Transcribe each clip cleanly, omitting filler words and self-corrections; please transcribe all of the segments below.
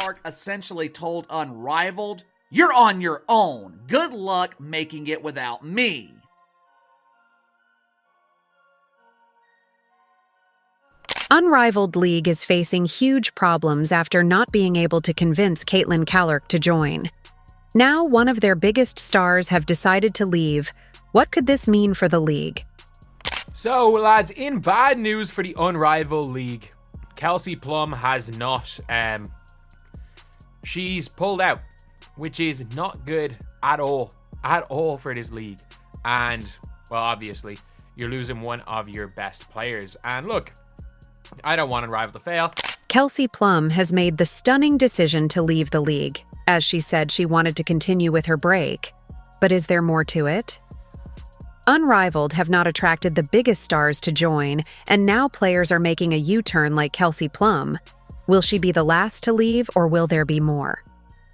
Clark essentially told Unrivaled, "You're on your own. Good luck making it without me." Unrivaled League is facing huge problems after not being able to convince Caitlyn Clark to join. Now, one of their biggest stars have decided to leave. What could this mean for the league? So, lads, in bad news for the Unrivaled League, Kelsey Plum has not, she's pulled out, which is not good at all for this league. And, well, obviously, you're losing one of your best players. And look, I don't want Unrivaled to fail. Kelsey Plum has made the stunning decision to leave the league, as she said she wanted to continue with her break. But is there more to it? Unrivaled have not attracted the biggest stars to join, and now players are making a U-turn like Kelsey Plum. Will she be the last to leave, or will there be more?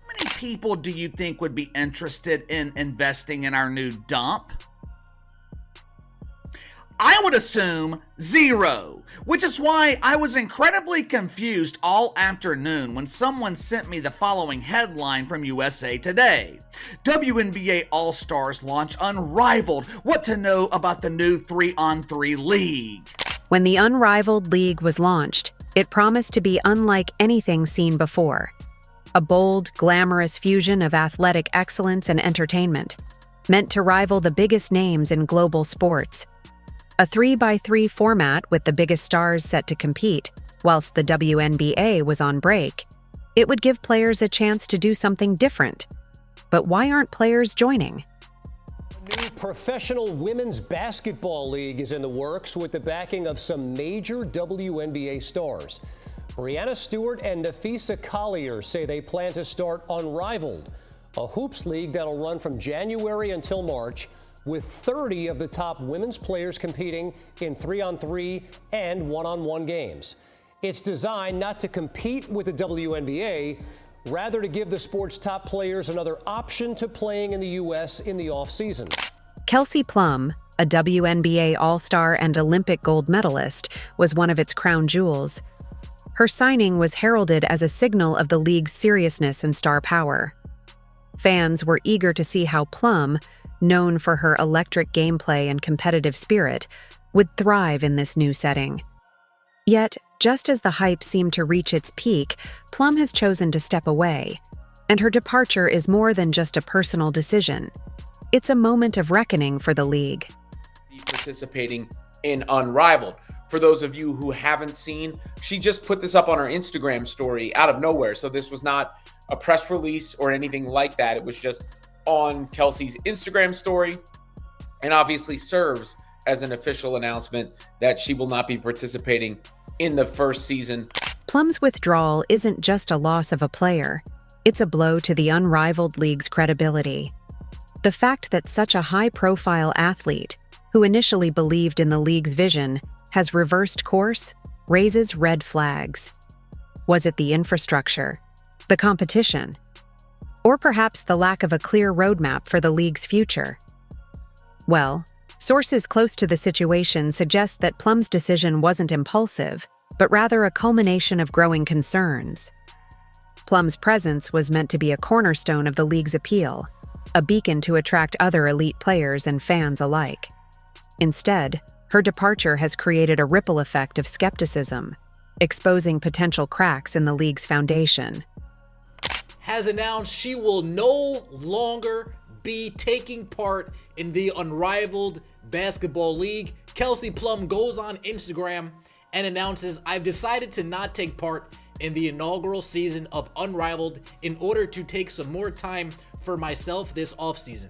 How many people do you think would be interested in investing in our new dump? I would assume 0, which is why I was incredibly confused all afternoon when someone sent me the following headline from USA Today. WNBA All-Stars launch Unrivaled. What to know about the new 3-on-3 league. When the Unrivaled League was launched, it promised to be unlike anything seen before. A bold, glamorous fusion of athletic excellence and entertainment, meant to rival the biggest names in global sports. A 3x3 format with the biggest stars set to compete, whilst the WNBA was on break. It would give players a chance to do something different. But why aren't players joining? A new professional women's basketball league is in the works with the backing of some major WNBA stars. Brianna Stewart and Nafisa Collier say they plan to start Unrivaled, a hoops league that'll run from January until March, with 30 of the top women's players competing in 3-on-3 and 1-on-1 games. It's designed not to compete with the WNBA, rather to give the sport's top players another option to playing in the U.S. in the offseason. Kelsey Plum, a WNBA All-Star and Olympic gold medalist, was one of its crown jewels. Her signing was heralded as a signal of the league's seriousness and star power. Fans were eager to see how Plum, known for her electric gameplay and competitive spirit, would thrive in this new setting. Yet, just as the hype seemed to reach its peak, Plum has chosen to step away, and her departure is more than just a personal decision. It's a moment of reckoning for the league. Participating in Unrivaled. For those of you who haven't seen, she just put this up on her Instagram story out of nowhere, so this was not a press release or anything like that. It was just on Kelsey's Instagram story, and obviously serves as an official announcement that she will not be participating in the first season. Plum's withdrawal isn't just a loss of a player, it's a blow to the Unrivaled League's credibility. The fact that such a high-profile athlete, who initially believed in the league's vision, has reversed course, raises red flags. Was it the infrastructure, the competition, or perhaps the lack of a clear roadmap for the league's future? Well, sources close to the situation suggest that Plum's decision wasn't impulsive, but rather a culmination of growing concerns. Plum's presence was meant to be a cornerstone of the league's appeal, a beacon to attract other elite players and fans alike. Instead, her departure has created a ripple effect of skepticism, exposing potential cracks in the league's foundation. Has announced she will no longer be taking part in the Unrivaled Basketball League. Kelsey Plum goes on Instagram and announces, "I've decided to not take part in the inaugural season of Unrivaled in order to take some more time for myself this offseason.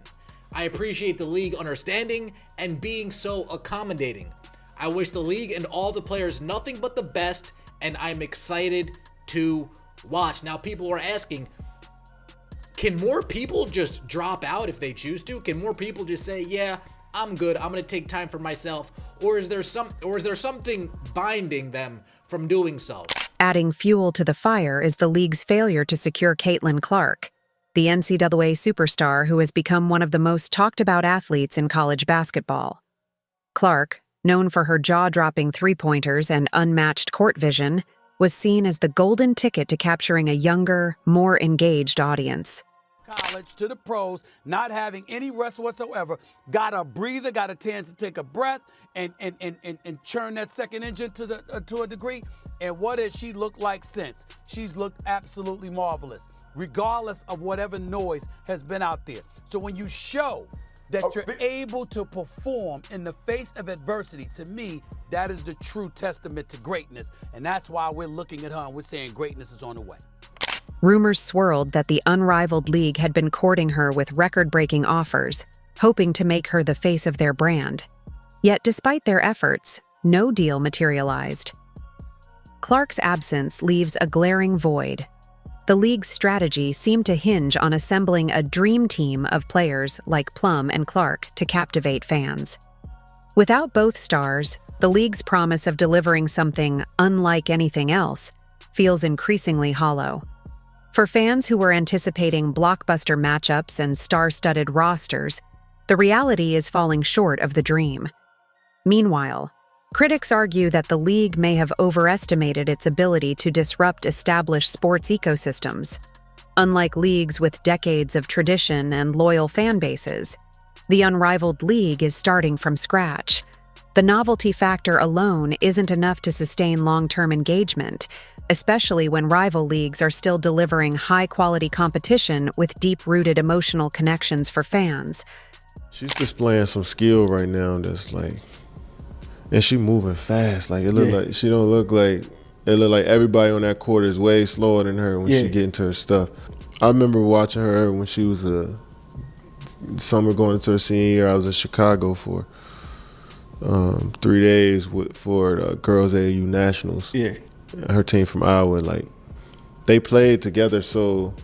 I appreciate the league understanding and being so accommodating. I wish the league and all the players nothing but the best, and I'm excited to watch." Now, people are asking, can more people just drop out if they choose to? Can more people just say, "Yeah, I'm good, I'm gonna take time for myself," or is there something binding them from doing so? Adding fuel to the fire is the league's failure to secure Caitlyn Clark, the NCAA superstar who has become one of the most talked-about athletes in college basketball. Clark, known for her jaw-dropping three-pointers and unmatched court vision, was seen as the golden ticket to capturing a younger, more engaged audience. College to the pros, not having any rest whatsoever, got a breather, got a chance to take a breath and churn that second engine to a degree. And what has she looked like since? She's looked absolutely marvelous, regardless of whatever noise has been out there. So when you show that you're able to perform in the face of adversity, to me, that is the true testament to greatness. And that's why we're looking at her and we're saying greatness is on the way. Rumors swirled that the Unrivaled League had been courting her with record-breaking offers, hoping to make her the face of their brand. Yet despite their efforts, no deal materialized. Clark's absence leaves a glaring void. The league's strategy seemed to hinge on assembling a dream team of players like Plum and Clark to captivate fans. Without both stars, the league's promise of delivering something unlike anything else feels increasingly hollow. For fans who were anticipating blockbuster matchups and star-studded rosters, the reality is falling short of the dream. Meanwhile, critics argue that the league may have overestimated its ability to disrupt established sports ecosystems. Unlike leagues with decades of tradition and loyal fan bases, the Unrivaled League is starting from scratch. The novelty factor alone isn't enough to sustain long-term engagement, especially when rival leagues are still delivering high-quality competition with deep-rooted emotional connections for fans. She's displaying some skill right now that's like, and she moving fast. Like it look like she don't look like, it look like everybody on that court is way slower than her when she get into her stuff. I remember watching her when she was a summer going into her senior year. I was in Chicago for 3 days for the Girls AAU Nationals. Yeah. Her team from Iowa, like they played together so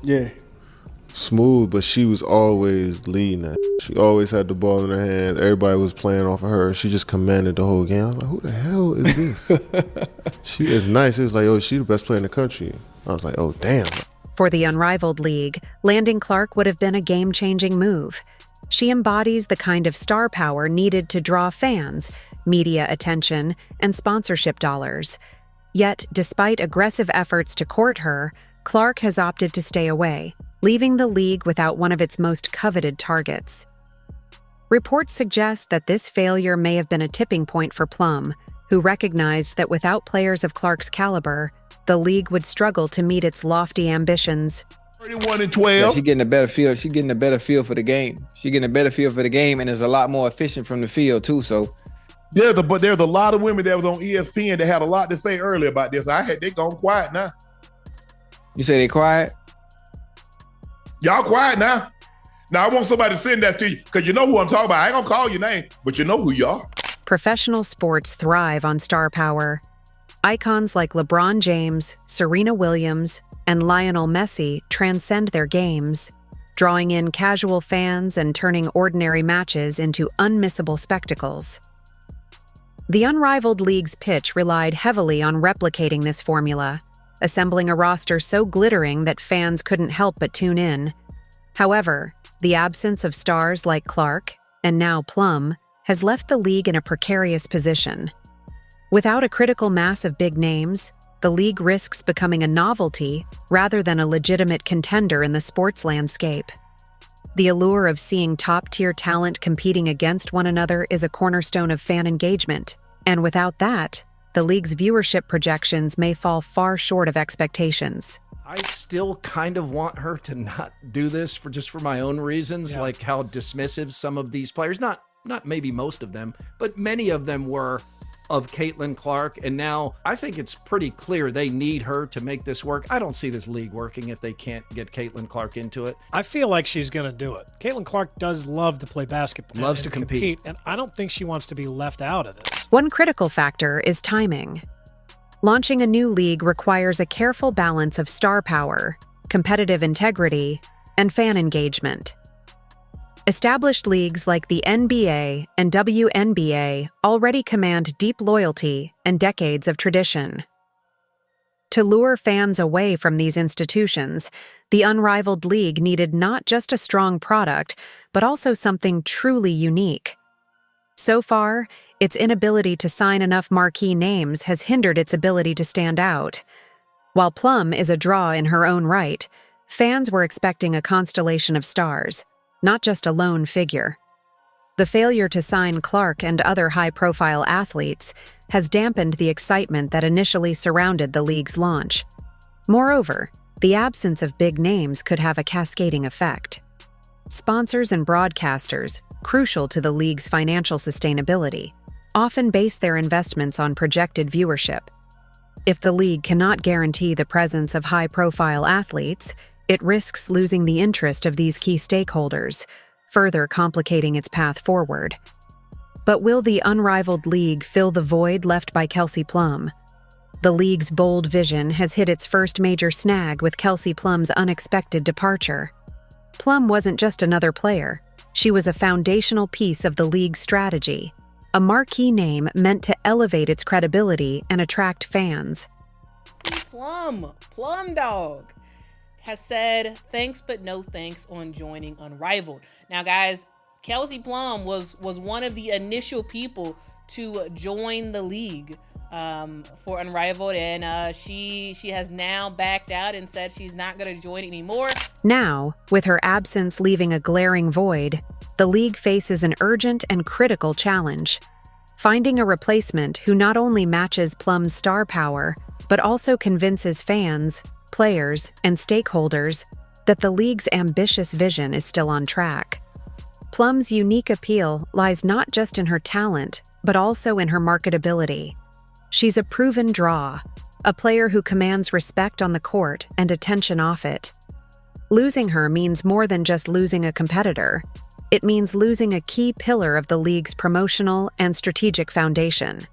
smooth, but she was always leading that. She always had the ball in her hands. Everybody was playing off of her. She just commanded the whole game. I was like, who the hell is this? She is nice. It was like, oh, she's the best player in the country. I was like, oh, damn. For the Unrivaled League, landing Clark would have been a game-changing move. She embodies the kind of star power needed to draw fans, media attention, and sponsorship dollars. Yet, despite aggressive efforts to court her, Clark has opted to stay away, leaving the league without one of its most coveted targets. Reports suggest that this failure may have been a tipping point for Plum, who recognized that without players of Clark's caliber, the league would struggle to meet its lofty ambitions. 31-12. Yeah, she's getting a better feel. She's getting a better feel for the game. She's getting a better feel for the game, and is a lot more efficient from the field too. So There's a lot of women that was on ESPN that had a lot to say earlier about this. They gone quiet now. you say they quiet? Y'all quiet now. Now I want somebody to send that to you because you know who I'm talking about. I ain't gonna call your name, but you know who you are. Professional sports thrive on star power. Icons like LeBron James, Serena Williams, and Lionel Messi transcend their games, drawing in casual fans and turning ordinary matches into unmissable spectacles. The Unrivaled League's pitch relied heavily on replicating this formula, assembling a roster so glittering that fans couldn't help but tune in. However, the absence of stars like Clark, and now Plum, has left the league in a precarious position. Without a critical mass of big names, the league risks becoming a novelty rather than a legitimate contender in the sports landscape. The allure of seeing top-tier talent competing against one another is a cornerstone of fan engagement, and without that, the league's viewership projections may fall far short of expectations. I still kind of want her to not do this for my own reasons, like how dismissive some of these players, not maybe most of them, but many of them were of Caitlyn Clark, and now I think it's pretty clear they need her to make this work. I don't see this league working if they can't get Caitlyn Clark into it. I feel like she's going to do it. Caitlyn Clark does love to play basketball. Loves to compete. And I don't think she wants to be left out of this. One critical factor is timing. Launching a new league requires a careful balance of star power, competitive integrity, and fan engagement. Established leagues like the NBA and WNBA already command deep loyalty and decades of tradition. To lure fans away from these institutions, the Unrivaled League needed not just a strong product, but also something truly unique. So far, its inability to sign enough marquee names has hindered its ability to stand out. While Plum is a draw in her own right, fans were expecting a constellation of stars, not just a lone figure. The failure to sign Clark and other high-profile athletes has dampened the excitement that initially surrounded the league's launch. Moreover, the absence of big names could have a cascading effect. Sponsors and broadcasters, crucial to the league's financial sustainability, often base their investments on projected viewership. If the league cannot guarantee the presence of high-profile athletes, it risks losing the interest of these key stakeholders, further complicating its path forward. But will the Unrivaled League fill the void left by Kelsey Plum? The league's bold vision has hit its first major snag with Kelsey Plum's unexpected departure. Plum wasn't just another player. She was a foundational piece of the league's strategy, a marquee name meant to elevate its credibility and attract fans. Plum Dog, has said thanks but no thanks on joining Unrivaled. Now, guys, Kelsey Plum was one of the initial people to join the league for Unrivaled, and she has now backed out and said she's not going to join anymore. Now, with her absence leaving a glaring void, the league faces an urgent and critical challenge: finding a replacement who not only matches Plum's star power, but also convinces fans, players, and stakeholders that the league's ambitious vision is still on track. Plum's unique appeal lies not just in her talent, but also in her marketability. She's a proven draw, a player who commands respect on the court and attention off it. Losing her means more than just losing a competitor. It means losing a key pillar of the league's promotional and strategic foundation.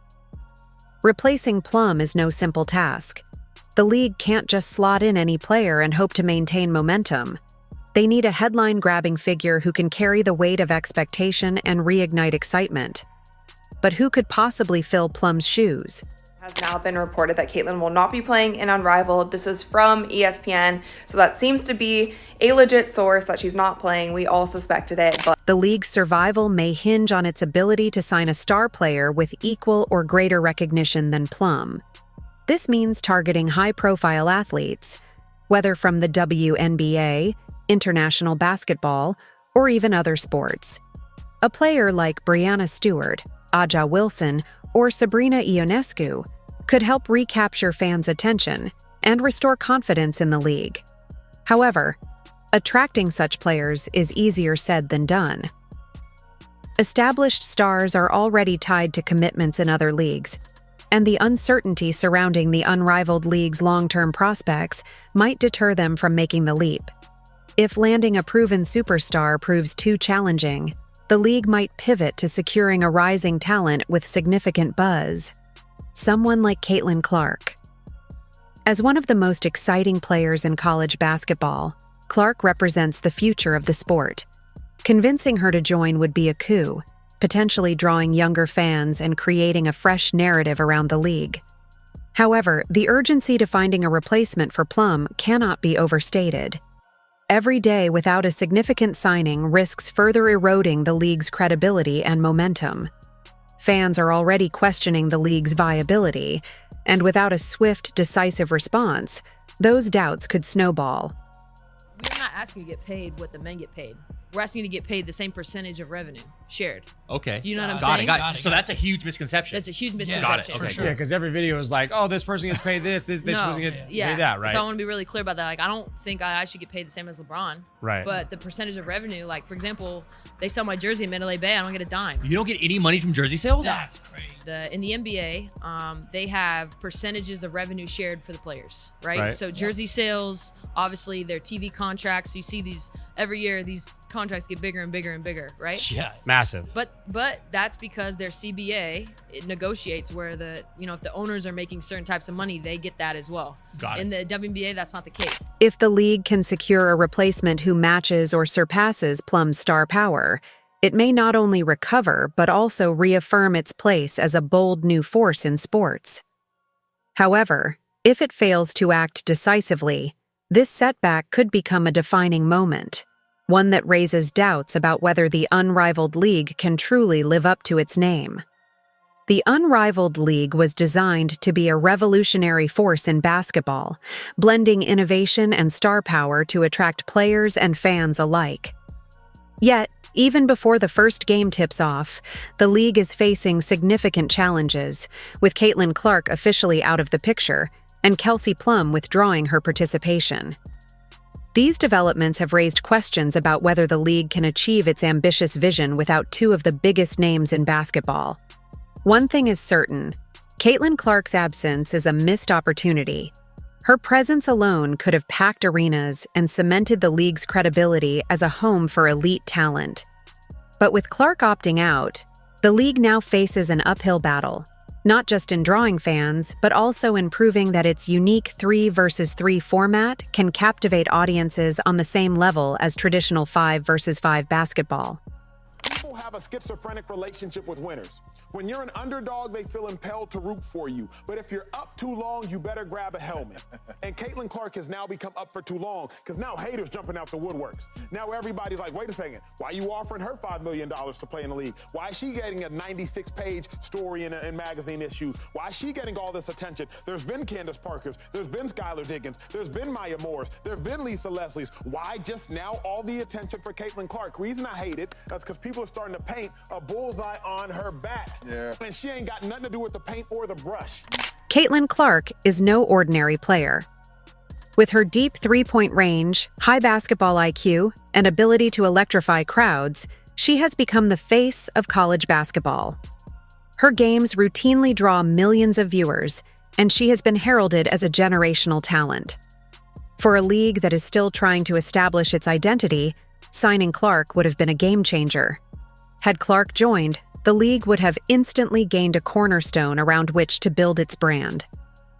Replacing Plum is no simple task. The league can't just slot in any player and hope to maintain momentum. They need a headline-grabbing figure who can carry the weight of expectation and reignite excitement. But who could possibly fill Plum's shoes? Has now been reported that Caitlyn will not be playing in Unrivaled. This is from ESPN, so that seems to be a legit source that she's not playing. We all suspected it, but the league's survival may hinge on its ability to sign a star player with equal or greater recognition than Plum. This means targeting high-profile athletes, whether from the WNBA, international basketball, or even other sports. A player like Breanna Stewart, Aja Wilson, or Sabrina Ionescu could help recapture fans' attention and restore confidence in the league. However, attracting such players is easier said than done. Established stars are already tied to commitments in other leagues, and the uncertainty surrounding the Unrivaled League's long-term prospects might deter them from making the leap. If landing a proven superstar proves too challenging, the league might pivot to securing a rising talent with significant buzz. Someone like Caitlyn Clark. As one of the most exciting players in college basketball, Clark represents the future of the sport. Convincing her to join would be a coup, potentially drawing younger fans and creating a fresh narrative around the league. However, the urgency to finding a replacement for Plum cannot be overstated. Every day without a significant signing risks further eroding the league's credibility and momentum. Fans are already questioning the league's viability, and without a swift, decisive response, those doubts could snowball. We're not asking you to get paid what the men get paid. We're asking you to get paid the same percentage of revenue shared. Okay. Do you know what I'm got saying? Got it. So that's a huge misconception. That's a huge misconception. Got it. Okay. Yeah, because every video is like, oh, this person gets paid this person gets paid that, right? So I want to be really clear about that. Like, I don't think I should get paid the same as LeBron. Right. But the percentage of revenue, like, for example, they sell my jersey in Mandalay Bay, I don't get a dime. You don't get any money from jersey sales? That's crazy. In the NBA, they have percentages of revenue shared for the players, right? So jersey sales, obviously their TV contracts. You see these every year, these contracts get bigger and bigger and bigger, right? Yeah, massive. But that's because their CBA, it negotiates where if the owners are making certain types of money, they get that as well. Got it. In the WNBA, that's not the case. If the league can secure a replacement who matches or surpasses Plum's star power, it may not only recover, but also reaffirm its place as a bold new force in sports. However, if it fails to act decisively, this setback could become a defining moment, one that raises doubts about whether the Unrivaled League can truly live up to its name. The Unrivaled League was designed to be a revolutionary force in basketball, blending innovation and star power to attract players and fans alike. Yet, even before the first game tips off, the league is facing significant challenges, with Caitlyn Clark officially out of the picture and Kelsey Plum withdrawing her participation. These developments have raised questions about whether the league can achieve its ambitious vision without two of the biggest names in basketball. One thing is certain: Caitlyn Clark's absence is a missed opportunity. Her presence alone could have packed arenas and cemented the league's credibility as a home for elite talent. But with Clark opting out, the league now faces an uphill battle, not just in drawing fans, but also in proving that its unique 3 versus 3 format can captivate audiences on the same level as traditional 5 versus 5 basketball. People have a schizophrenic relationship with winners. When you're an underdog, they feel impelled to root for you. But if you're up too long, you better grab a helmet. And Caitlyn Clark has now become up for too long, because now haters jumping out the woodworks. Now everybody's like, wait a second, why are you offering her $5 million to play in the league? Why is she getting a 96-page story in magazine issues? Why is she getting all this attention? There's been Candace Parkers, there's been Skylar Diggins, there's been Maya Moores, there's been Lisa Leslie's. Why just now all the attention for Caitlyn Clark? Reason I hate it, that's because people are starting to paint a bullseye on her back. Yeah. And she ain't got nothing to do with the paint or the brush. Caitlyn Clark is no ordinary player. With her deep three-point range, high basketball IQ, and ability to electrify crowds, she has become the face of college basketball. Her games routinely draw millions of viewers, and she has been heralded as a generational talent. For a league that is still trying to establish its identity, signing Clark would have been a game changer. Had Clark joined, the league would have instantly gained a cornerstone around which to build its brand.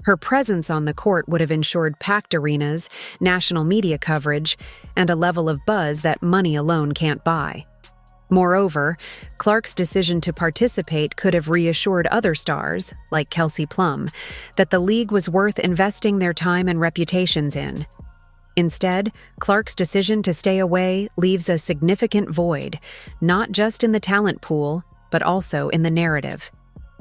Her presence on the court would have ensured packed arenas, national media coverage, and a level of buzz that money alone can't buy. Moreover, Clark's decision to participate could have reassured other stars, like Kelsey Plum, that the league was worth investing their time and reputations in. Instead, Clark's decision to stay away leaves a significant void, not just in the talent pool, but also in the narrative.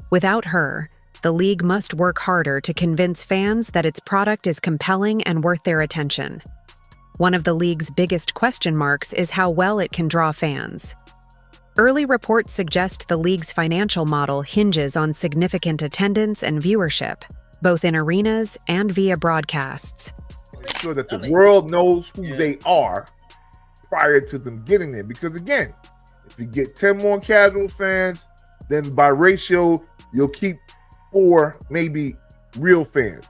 Without her, the league must work harder to convince fans that its product is compelling and worth their attention. One of the league's biggest question marks is how well it can draw fans. Early reports suggest the league's financial model hinges on significant attendance and viewership, both in arenas and via broadcasts. Make sure that the world knows who they are prior to them getting there. Because again, if you get 10 more casual fans, then by ratio, you'll keep 4 maybe real fans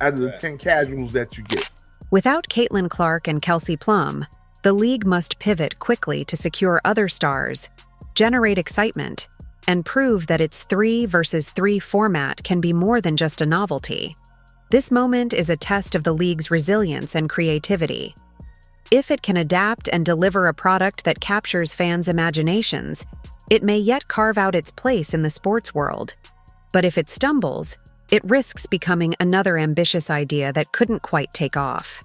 out of the 10 casuals that you get. Without Caitlyn Clark and Kelsey Plum, the league must pivot quickly to secure other stars, generate excitement, and prove that its 3 versus 3 format can be more than just a novelty. This moment is a test of the league's resilience and creativity. If it can adapt and deliver a product that captures fans' imaginations, it may yet carve out its place in the sports world. But if it stumbles, it risks becoming another ambitious idea that couldn't quite take off.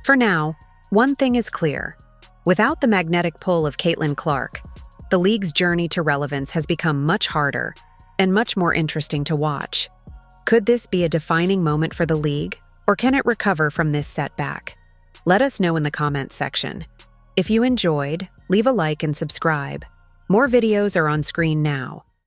For now, one thing is clear. Without the magnetic pull of Caitlyn Clark, the league's journey to relevance has become much harder and much more interesting to watch. Could this be a defining moment for the league, or can it recover from this setback? Let us know in the comments section. If you enjoyed, leave a like and subscribe. More videos are on screen now.